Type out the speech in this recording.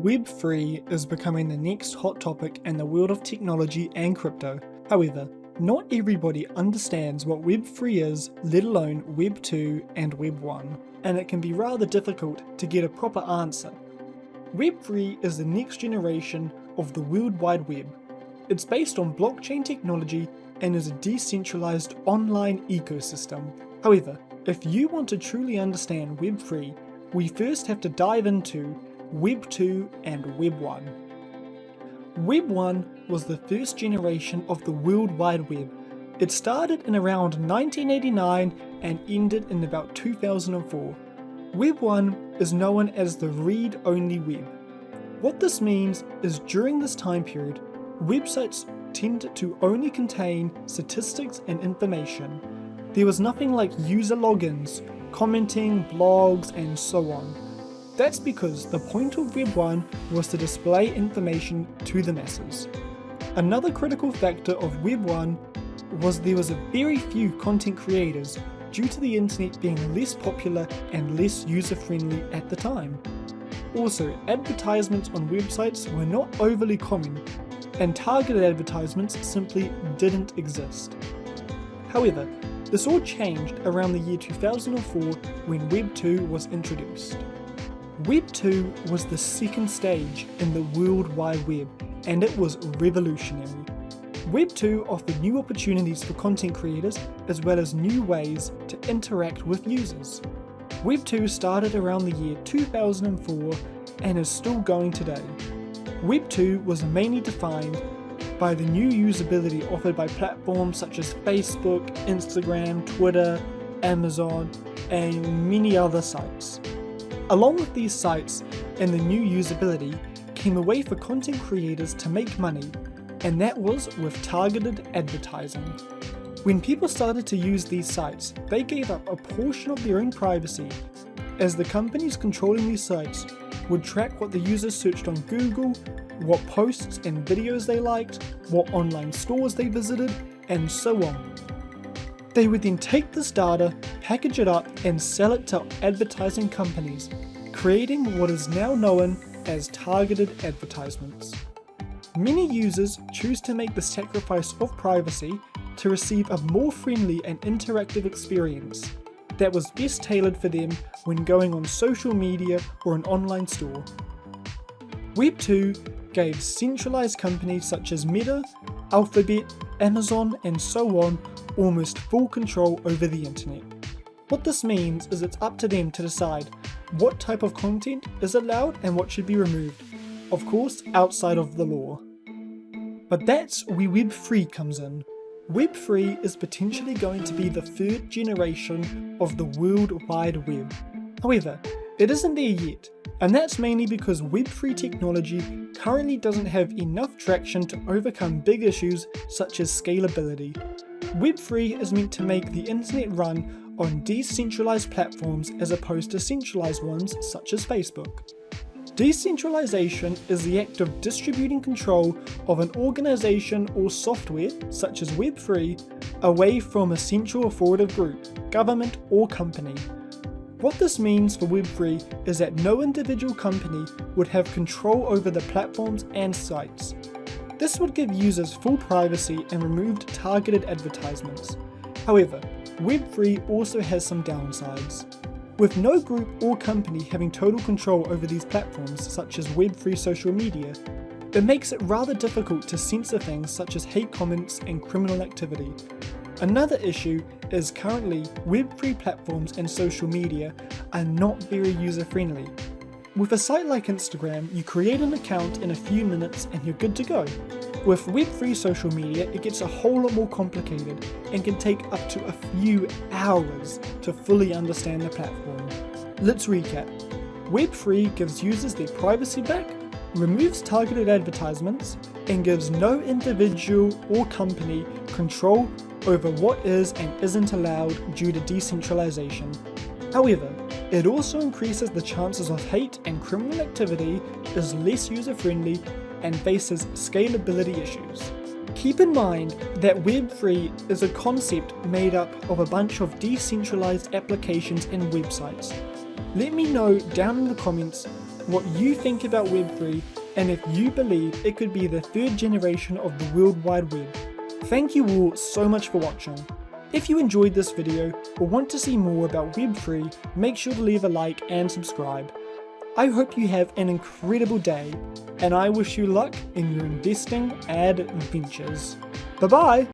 Web3 is becoming the next hot topic in the world of technology and crypto. However, not everybody understands what Web3 is, let alone Web2 and Web1, and it can be rather difficult to get a proper answer. Web3 is the next generation of the World Wide Web. It's based on blockchain technology and is a decentralized online ecosystem. However, if you want to truly understand Web3, we first have to dive into Web 2 and Web 1. Web 1 was the first generation of the World Wide Web. It started in around 1989 and ended in about 2004. Web 1 is known as the read-only web. What this means is during this time period, websites tended to only contain statistics and information. There was nothing like user logins, commenting, blogs, and so on. That's because the point of Web 1 was to display information to the masses. Another critical factor of Web 1 was there was a very few content creators due to the internet being less popular and less user-friendly at the time. Also, advertisements on websites were not overly common, and targeted advertisements simply didn't exist. However, this all changed around the year 2004 when Web 2 was introduced. Web 2 was the second stage in the World Wide Web, and it was revolutionary. Web 2 offered new opportunities for content creators as well as new ways to interact with users. Web 2 started around the year 2004 and is still going today. Web 2 was mainly defined by the new usability offered by platforms such as Facebook, Instagram, Twitter, Amazon, and many other sites. Along with these sites and the new usability came a way for content creators to make money, and that was with targeted advertising. When people started to use these sites, they gave up a portion of their own privacy, as the companies controlling these sites would track what the users searched on Google, what posts and videos they liked, what online stores they visited, and so on. They would then take this data, package it up, and sell it to advertising companies, creating what is now known as targeted advertisements. Many users choose to make the sacrifice of privacy to receive a more friendly and interactive experience that was best tailored for them when going on social media or an online store. Web 2 gave centralized companies such as Meta, Alphabet, Amazon, and so on almost full control over the internet. What this means is it's up to them to decide what type of content is allowed and what should be removed, of course outside of the law. But that's where Web 3 comes in. Web 3 is potentially going to be the third generation of the World Wide Web. However, it isn't there yet, and that's mainly because Web 3 technology currently doesn't have enough traction to overcome big issues such as scalability. Web 3 is meant to make the internet run on decentralized platforms as opposed to centralized ones such as Facebook. Decentralization is the act of distributing control of an organization or software, such as Web 3, away from a central authoritative group, government, or company. What this means for Web 3 is that no individual company would have control over the platforms and sites. This would give users full privacy and removed targeted advertisements. However, Web 3 also has some downsides. With no group or company having total control over these platforms such as Web 3 social media, it makes it rather difficult to censor things such as hate comments and criminal activity. Another issue is currently Web 3 platforms and social media are not very user-friendly. With a site like Instagram, you create an account in a few minutes and you're good to go. With Web 3 social media, it gets a whole lot more complicated and can take up to a few hours to fully understand the platform. Let's recap. Web 3 gives users their privacy back, removes targeted advertisements, and gives no individual or company control over what is and isn't allowed due to decentralization. However, it also increases the chances of hate and criminal activity, is less user-friendly, and faces scalability issues. Keep in mind that Web 3 is a concept made up of a bunch of decentralized applications and websites. Let me know down in the comments what you think about Web3 and if you believe it could be the third generation of the World Wide Web. Thank you all so much for watching. If you enjoyed this video or want to see more about Web3, make sure to leave a like and subscribe. I hope you have an incredible day, and I wish you luck in your investing adventures. Bye bye!